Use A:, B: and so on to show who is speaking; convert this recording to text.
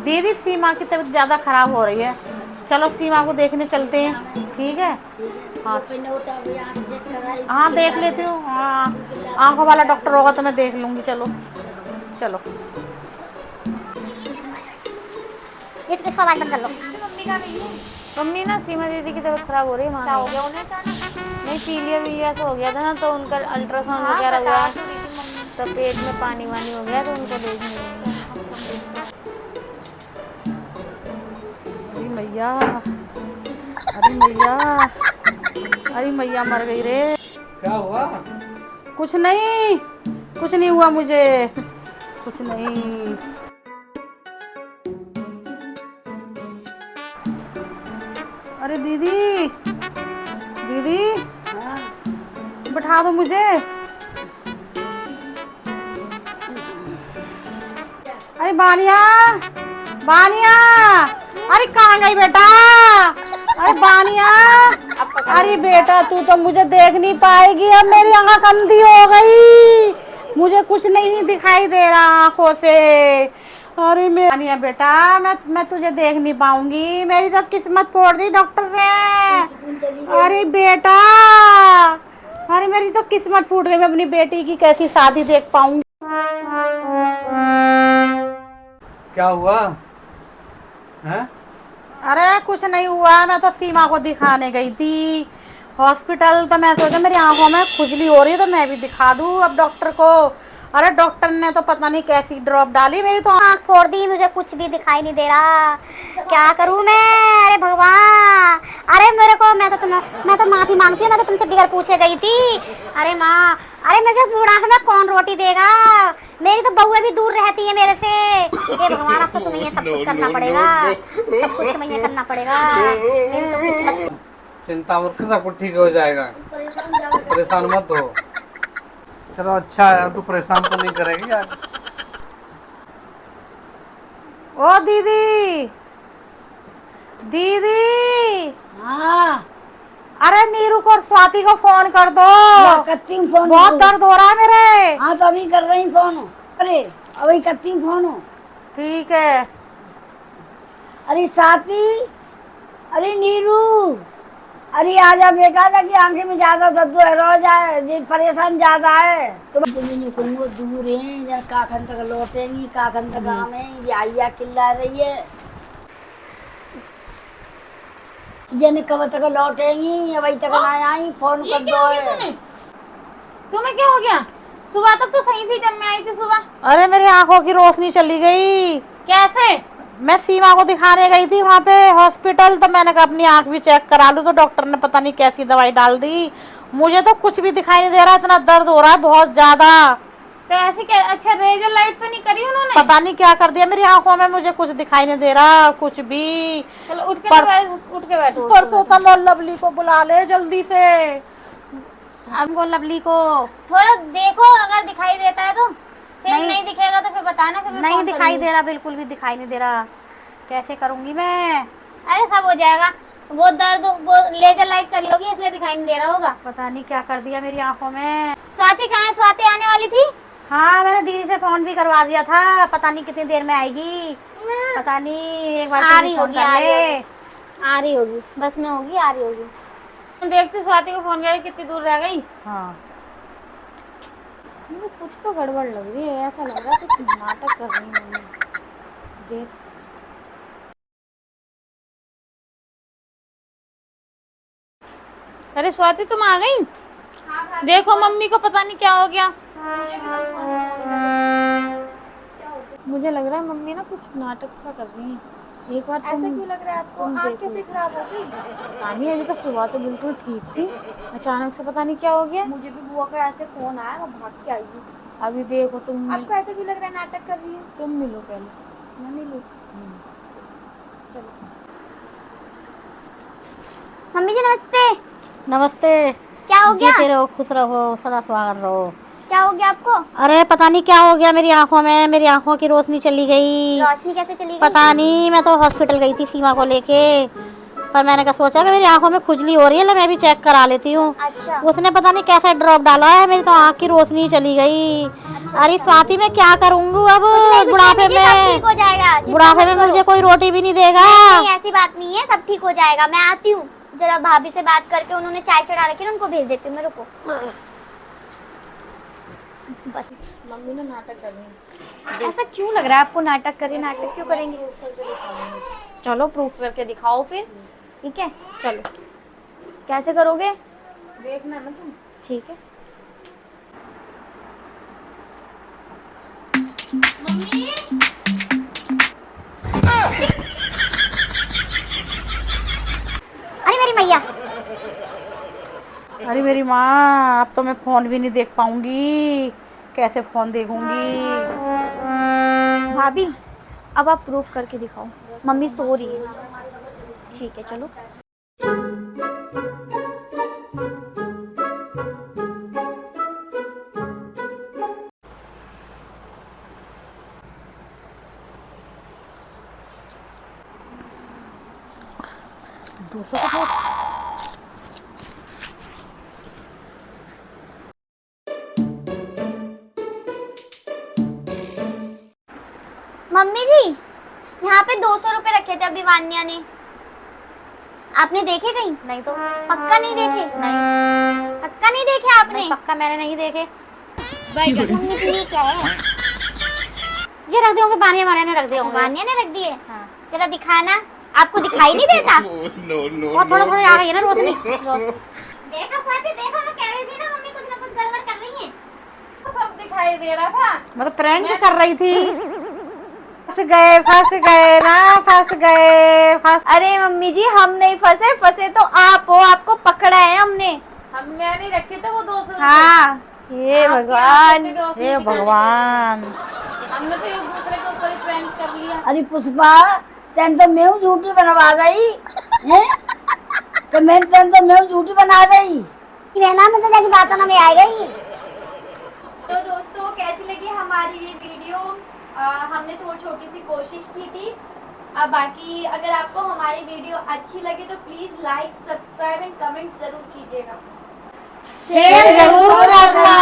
A: दीदी सीमा की तबीयत ज़्यादा खराब हो रही है, चलो सीमा को देखने चलते हैं। ठीक है। हाँ हाँ देख लेती हूँ। हाँ आंखों वाला डॉक्टर होगा तो मैं देख लूँगी। चलो चलो।
B: इसको आवाज बंद कर लो।
C: मम्मी का नहीं है।
A: मम्मी ना सीमा दीदी की तबीयत खराब हो रही है,
C: क्या
A: मानो
C: हो गया उन्हें अचानक?
A: नहीं पीलिया वीलिया से हो गया था ना, तो उनका अल्ट्रासाउंड
C: हाँ
A: वगैरह हुआ
C: बता
A: है,
C: तो रही थी मम्मी।
A: तो पेट में पानी वानी हो गया तो उनको देखने गई।
C: चलो हम फोन देखते हैं।
A: अरे मैया, अरे मैया, अरे मैया मर गई रे।
D: क्या हुआ?
A: कुछ नहीं, कुछ नहीं हुआ मुझे, कुछ नहीं। अरे दीदी, दीदी बैठा दो मुझे। अरे बानिया, बानिया, अरे कहाँ गई बेटा? अरे बानिया, अरे बेटा तू तो मुझे देख नहीं पाएगी, अब मेरी आँख अंधी हो गई, मुझे कुछ नहीं दिखाई दे रहा आँखों से। अरे बानिया बेटा, मैं तुझे देख नहीं पाऊंगी, मेरी तो किस्मत फोड़ दी डॉक्टर ने। अरे बेटा, अरे मेरी तो किस्मत फूट गई, मैं अपनी बेटी की कैसी शादी देख पाऊंगी।
D: क्या हुआ है?
A: अरे कुछ नहीं हुआ, मैं तो सीमा को दिखाने गई थी हॉस्पिटल, तो मैं सोचा मेरी आंखों में खुजली हो रही है तो मैं भी दिखा दूं अब डॉक्टर को। अरे डॉक्टर ने तो पता नहीं कैसी ड्रॉप डाली, मेरी तो
B: आँख फोड़ दी, मुझे कुछ भी दिखाई नहीं दे रहा, क्या करूँ मैं? अरे भगवान, अरे मेरे को, मैं तो माफी मांगती हूँ, मैं तो तुमसे बगैर पूछे गई थी। अरे माँ, अरे मुझे बुढ़ापे में कौन रोटी देगा? मेरी तो बहुएं भी दूर रहती है मेरे से। हे भगवान, अब तो तुम्हें ये सब कुछ करना पड़ेगा, सब कुछ तुम्हें ये करना पड़ेगा। मेरी तो किस्मत।
D: चिंता मत कर, सब कुछ ठीक हो जाएगा, परेशान मत हो। चलो अच्छा है, तू परेशान तो नहीं करेगी यार।
A: ओ दीदी, दीदी।
E: हाँ
A: अरे नीरू को और स्वाति को फोन कर दो,
E: करती हूँ फोन।
A: बहुत दर्द हो रहा है मेरे।
E: हाँ तो अभी कर रही हूँ फोन। अरे अभी करती हूँ फोन।
A: ठीक है।
E: अरे साथी, अरे नीरू, अरे आजा बेटा, लगी आंखें में ज्यादा दर्द हो जाए, ये परेशान ज्यादा है तो तुम दूर है, जब काखन तक लौटेंगी, काखन तक आवेंगी, ये आइया किल्ला रही है, जने कब तक लौटेंगी, अभी तक ना आई, फोन कर दो।
C: तुम्हें क्या हो गया? सुबह तक तो सही थी जब मैं आई थी सुबह।
A: अरे मेरी आंखों की रोशनी चली गई।
C: कैसे?
A: मैं सीमा को दिखाने गई थी वहाँ पे हॉस्पिटल, तो मैंने कहा अपनी आंख भी चेक करा लूँ, तो डॉक्टर ने पता नहीं कैसी दवाई डाल दी, मुझे तो कुछ भी दिखाई नहीं दे रहा, इतना दर्द हो रहा है बहुत ज्यादा।
C: तो ऐसे क्या? अच्छा रेजर लाइट तो नहीं करी उन्होंने?
A: पता नहीं क्या कर दिया मेरी आंखों में, मुझे कुछ दिखाई नहीं दे रहा कुछ भी।
C: चलो उठ के बैठो।
A: परसों तो मैं लवली को बुला ले जल्दी से, हमको लवली को।
C: थोड़ा देखो, अगर दिखाई देता है तो फिर
A: नहीं।
C: नहीं दिखेगा तो फिर बताना, फिर मैं
A: नहीं
C: फोन
A: दिखाई
C: करूंगी।
A: दे रहा, बिल्कुल भी दिखाई नहीं दे रहा, कैसे करूंगी मैं?
C: अरे सब हो जाएगा, वो दर्द वो लेजर लाइट करी होगी इसलिए दिखाई नहीं दे रहा होगा।
A: पता नहीं क्या कर दिया मेरी आंखों में।
C: स्वाति कहाँ है? स्वाति आने वाली थी।
A: हाँ मैंने दीदी से फोन भी करवा दिया था, पता नहीं कितनी देर में आएगी, पता नहीं, एक बार
C: आ
A: तुम
C: रही
A: फोन
C: होगी,
A: कर ले।
C: आ रही होगी, बस में होगी, आ रही होगी। देखती स्वाति को फोन किया, कितनी दूर रह गई।
A: हाँ
C: मुझे कुछ तो गड़बड़ लग रही है, ऐसा लग रहा है कुछ नाटक कर रही है मम्मी। देख अरे स्वाति तुम आ गई? देखो मम्मी को पता नहीं क्या हो गया। मुझे लग रहा है मम्मी ना कुछ नाटक सा कर रही है। एक बार
F: ऐसा क्यों लग रहा है आपको? आँख कैसे खराब हो गई?
C: पता नहीं, अभी तो सुबह तो बिल्कुल ठीक थी, अचानक से पता नहीं क्या हो गया।
F: मुझे भी बुआ का ऐसे फोन आया, मैं भाग के आई हूँ।
C: अभी देखो तुम,
F: आपको ऐसा क्यों लग रहा है नाटक कर रही है?
C: तुम मिलो पहले।
F: मैं मिलूँ? चलो।
B: मम्मी जी नमस्ते।
A: नमस्ते।
B: क्या हो गया?
A: जीते रहो, खुश रहो, सदा स्वागत रहो।
B: क्या हो गया आपको?
A: अरे पता नहीं क्या हो गया मेरी आंखों में, मेरी आंखों की रोशनी चली गई,
B: रोशनी कैसे चली गई?
A: पता नहीं। मैं तो हॉस्पिटल गई थी सीमा को लेके, पर मैंने कहा सोचा कि मेरी आंखों में खुजली हो रही है, मैं भी चेक करा लेती हूँ।
B: अच्छा।
A: उसने पता नहीं कैसा ड्रॉप डाला है, मेरी तो आँख की रोशनी चली गई। अरे स्वाति मैं क्या करूँगी अब बुढ़ापे
B: सब
A: में?
B: ठीक हो जाएगा,
A: बुढ़ापे में मुझे कोई रोटी भी नहीं देगा।
B: नहीं ऐसी बात नहीं है, सब ठीक हो जाएगा। मैं आती हूँ जरा भाभी से बात करके, उन्होंने चाय चढ़ा रखी है, उनको भेज देती हूँ मेरे को। बस
C: मम्मी ने नाटक कर रही है।
B: ऐसा क्यों लग रहा है आपको? नाटक करें, नाटक क्यों करेंगे? चलो प्रूफ करके दिखाओ फिर, ठीक है? चलो कैसे करोगे?
C: देखना ना तुम।
B: ठीक है। अरे मेरी मैया,
A: अरे मेरी माँ, अब तो मैं फोन भी नहीं देख पाऊंगी। कैसे फोन देखूंगी?
B: भाभी अब आप प्रूफ करके दिखाओ। मम्मी सो रही है। ठीक है चलो। मम्मी जी, यहाँ पे 200 रुपए रखे थे अभी वान्या ने, आपने देखे कहीं?
A: नहीं तो।
B: पक्का नहीं देखे?
A: नहीं,
B: पक्का नहीं देखे आपने?
A: पक्का मैंने नहीं देखे।
B: मम्मी जी ये क्या है?
A: ये रख दिए होंगे, बानिया वानिया ने रख दिए होंगे।
B: वान्या ने रख दिए? चलो दिखाना। आपको दिखाई नहीं देता?
A: और थोड़ा थोड़ा आ गई है ना रोशनी।
B: देखा स्वाति, देखा मैं कह रही थी ना मम्मी कुछ ना कुछ गड़बड़ कर रही है।
C: सब दिखाई दे रहा था।
A: मतलब प्रैंक कर रही थी। फंस गए, फंस गए ना, फंस गए, फंस।
F: अरे मम्मी जी हम नहीं फंसे, फंसे तो आप हो, आपको पकड़ा है हमने।
C: मैं नहीं रखे थे वो 200 रुपए।
F: हाँ हे भगवान।
A: हे भगवान।
C: हमने तो एक दूसरे के ऊपर ही प्रैंक कर लिया।
E: अरे पुष्पा, तेन तो मैं झूठी बनवा गई हैं? तो मैं झूठी बना गई।
B: रहना में तो जाके बातों में आ गई।
F: तो दोस्तों कैसी लगी हमारी ये वीडियो? हमने थोड़ी छोटी सी कोशिश की थी। अब बाकी अगर आपको हमारी वीडियो अच्छी लगी तो please like, subscribe and comment जरूर कीजिएगा।
A: शेयर जरूर करना।